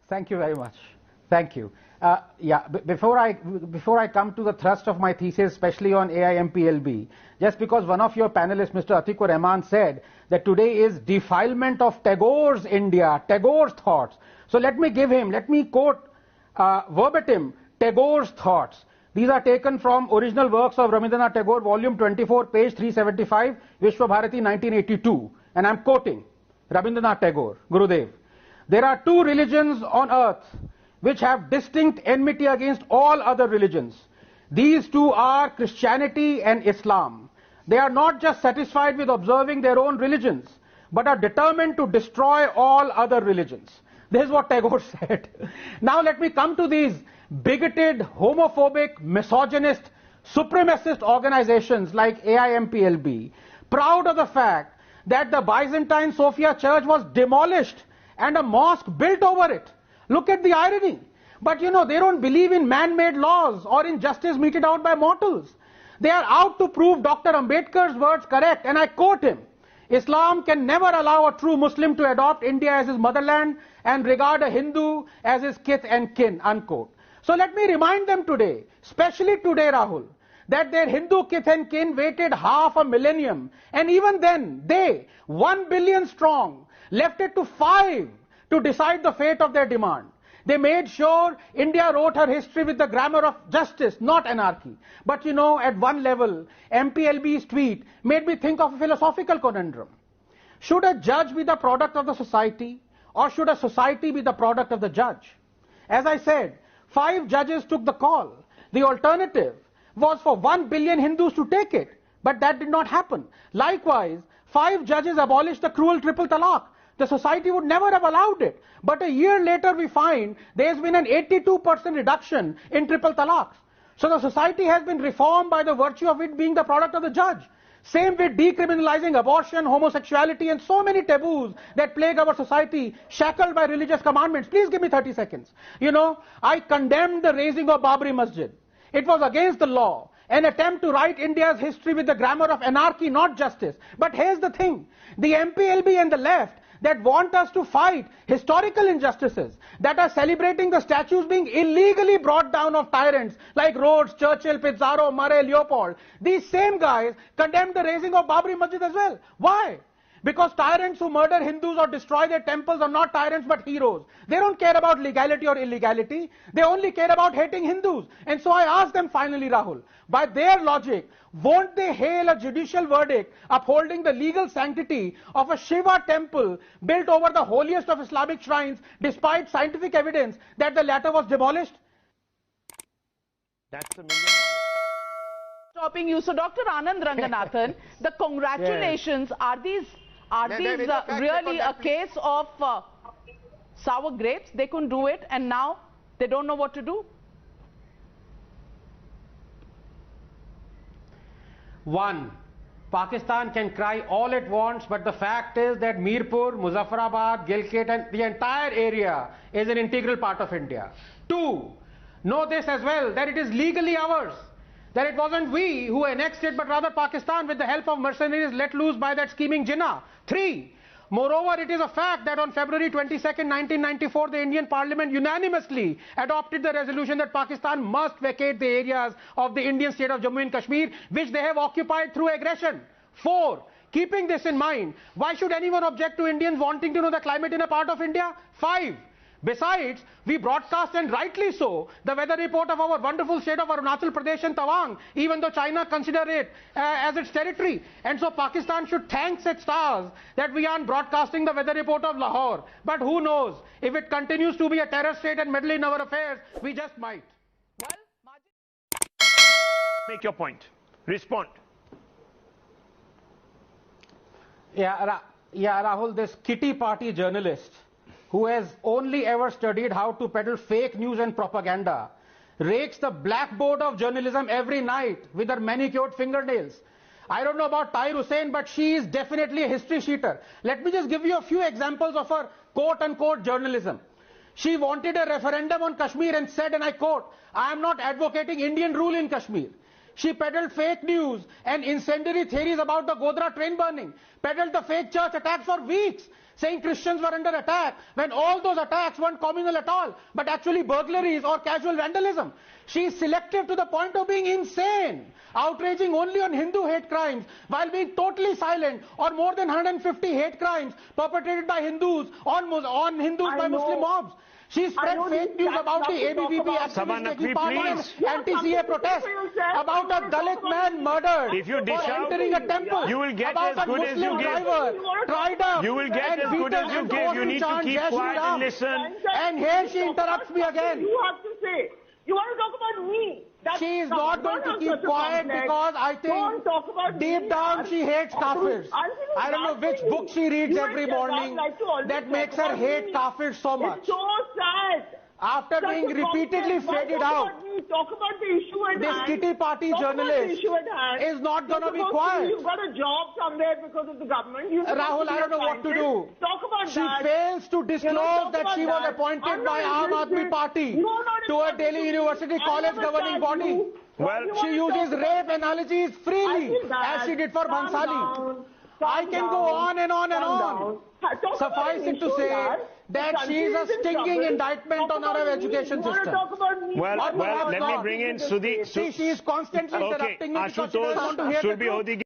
Thank you very much. Thank you. Before I come to the thrust of my thesis, especially on AIMPLB, just because one of your panelists, Mr. Atikur Rahman, said that today is defilement of Tagore's India, Tagore's thoughts. So let me quote verbatim Tagore's thoughts. These are taken from original works of Rabindranath Tagore, volume 24, page 375, Vishwa Bharati, 1982. And I'm quoting Rabindranath Tagore, Gurudev. There are two religions on earth which have distinct enmity against all other religions. These two are Christianity and Islam. They are not just satisfied with observing their own religions, but are determined to destroy all other religions. This is what Tagore said. Now let me come to these bigoted, homophobic, misogynist, supremacist organizations like AIMPLB, proud of the fact that the Byzantine Sophia Church was demolished and a mosque built over it. Look at the irony. But you know, they don't believe in man-made laws or in justice meted out by mortals. They are out to prove Dr. Ambedkar's words correct, and I quote him, Islam can never allow a true Muslim to adopt India as his motherland and regard a Hindu as his kith and kin, unquote. So let me remind them today, especially today, Rahul, that their Hindu kith and kin waited half a millennium, and even then, they, 1 billion strong, left it to 5 to decide the fate of their demand. They made sure India wrote her history with the grammar of justice, not anarchy. But you know, at one level, MPLB's tweet made me think of a philosophical conundrum. Should a judge be the product of the society, or should a society be the product of the judge? As I said, 5 judges took the call. The alternative was for 1 billion Hindus to take it, but that did not happen. Likewise, 5 judges abolished the cruel triple talaq. The society would never have allowed it. But a year later we find there has been an 82% reduction in triple talaqs. So the society has been reformed by the virtue of it being the product of the judge. Same with decriminalizing abortion, homosexuality, and so many taboos that plague our society, shackled by religious commandments. Please give me 30 seconds. You know, I condemned the raising of Babri Masjid. It was against the law. An attempt to write India's history with the grammar of anarchy, not justice. But here's the thing. The MPLB and the left that want us to fight historical injustices, that are celebrating the statues being illegally brought down of tyrants like Rhodes, Churchill, Pizarro, Murray, Leopold. These same guys condemned the raising of Babri Masjid as well. Why? Because tyrants who murder Hindus or destroy their temples are not tyrants but heroes. They don't care about legality or illegality. They only care about hating Hindus. And so I ask them finally, Rahul, by their logic, won't they hail a judicial verdict upholding the legal sanctity of a Shiva temple built over the holiest of Islamic shrines despite scientific evidence that the latter was demolished? That's the million-dollar. Stopping you. So Dr. Anand Ranganathan, the congratulations, are these really a case of sour grapes? They couldn't do it and now they don't know what to do? One, Pakistan can cry all it wants, but the fact is that Mirpur, Muzaffarabad, Gilgit and the entire area is an integral part of India. Two, know this as well, that it is legally ours. That it wasn't we who annexed it, but rather Pakistan with the help of mercenaries let loose by that scheming Jinnah. 3. Moreover, it is a fact that on February 22nd, 1994, the Indian Parliament unanimously adopted the resolution that Pakistan must vacate the areas of the Indian state of Jammu and Kashmir, which they have occupied through aggression. 4. Keeping this in mind, why should anyone object to Indians wanting to know the climate in a part of India? 5. Besides, we broadcast, and rightly so, the weather report of our wonderful state of Arunachal Pradesh and Tawang, even though China consider it as its territory. And so Pakistan should thank its stars that we aren't broadcasting the weather report of Lahore. But who knows, if it continues to be a terror state and meddle in our affairs, we just might. Well, Make your point. Respond. Yeah, Rahul, this kitty party journalist who has only ever studied how to peddle fake news and propaganda, rakes the blackboard of journalism every night with her manicured fingernails. I don't know about Tahir Hussain, but she is definitely a history sheeter. Let me just give you a few examples of her quote-unquote journalism. She wanted a referendum on Kashmir and said, and I quote, "I am not advocating Indian rule in Kashmir." She peddled fake news and incendiary theories about the Godhra train burning, peddled the fake church attacks for weeks, saying Christians were under attack, when all those attacks weren't communal at all, but actually burglaries or casual vandalism. She is selective to the point of being insane, outraging only on Hindu hate crimes, while being totally silent on more than 150 hate crimes perpetrated by Hindus on Hindus by Muslim mobs. She spread fake news about the ABVP activists taking part in anti-CA protests, about a Dalit man murdered If you for dish out, entering a temple, you will get about as a good as Muslim you give. driver tried up You will get and as good beaten as you and give. forced You need to chant keep Jai Shri quiet Ram. and listen. And here she interrupts me again. You have to say. You want to talk about me. She is not going to keep quiet because I think deep down she hates kafirs. I don't know which book she reads every morning that makes her hate kafirs so much. It's so sad. After being repeatedly faded out, Talk about the issue at this hand. kitty party journalist is not going to be quiet. You've got a job somewhere because of the government. Rahul, I don't know what to do. Talk about She that. fails to disclose that she was appointed by Aam Aadmi Party to a Delhi University college governing body. Well, She uses rape analogies freely, as she did for Bhansali. I can go on and on and on. Suffice it to say that she is a stinging indictment on our education system. well, let me bring in Sudhi. See, she is constantly Okay, interrupting me because she doesn't want to Ashutosh hear the should be truth. Hodi.